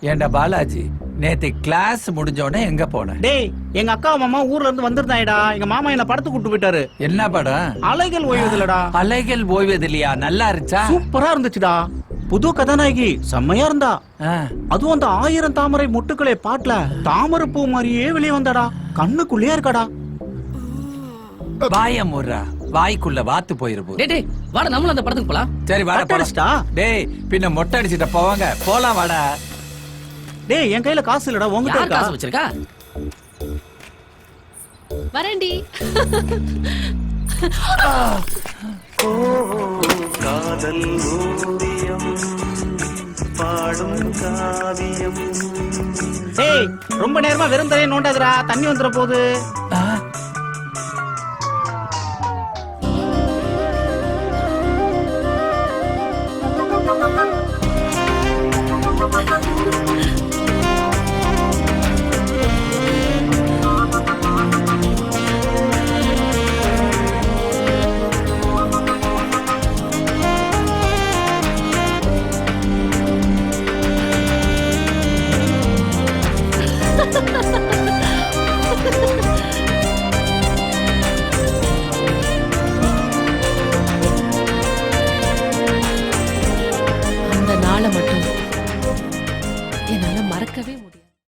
ஏண்டா பாலாஜி, நேத்து கிளாஸ் முடிஞ்ச உடனே எங்க போன? டேய், எங்க அக்கா மாமா ஊர்ல இருந்து வந்திருந்தாயடா. எங்க மாமா என்ன படத்துக்கு கூட்டு போயிட்டாரு. என்ன படம்? அலைகள் ஓய்வதில்லடா. அலைகள் ஓய்வதில்லையா? நல்லா இருந்துச்சா? சூப்பரா இருந்துச்சுடா. புது கதாநாயகி செம்மையா இருந்தா. அதுவும் அந்த 1000 தாமரை முட்டுக்களே பாட்டுல தாமரை பூ மாதிரியே வெளியே வந்தாடா. கண்ணுக்குள்ளேயே இருக்காடா. வாய முறா, வாய்க்குள்ள வாத்து போயிருப்போம். டேய் வாடா, நம்மளும் அந்த படத்துக்கு போலாம். சரி வாடா அடிச்சிட்டா. டேய், பின்ன மொட்டை அடிச்சிட்ட போவாங்க. போலாம் வாடா. டேய், என் கையில காசு இல்லடா, உங்ககிட்ட யார் இருக்கா? காசு வச்சிருக்கா? வரேன்டி. காதல் ஓவியம் பாடும் காவியம். டேய், ரொம்ப நேரமா வெறும் தரையை நோண்டாதடா, தண்ணி வந்துற போகுது.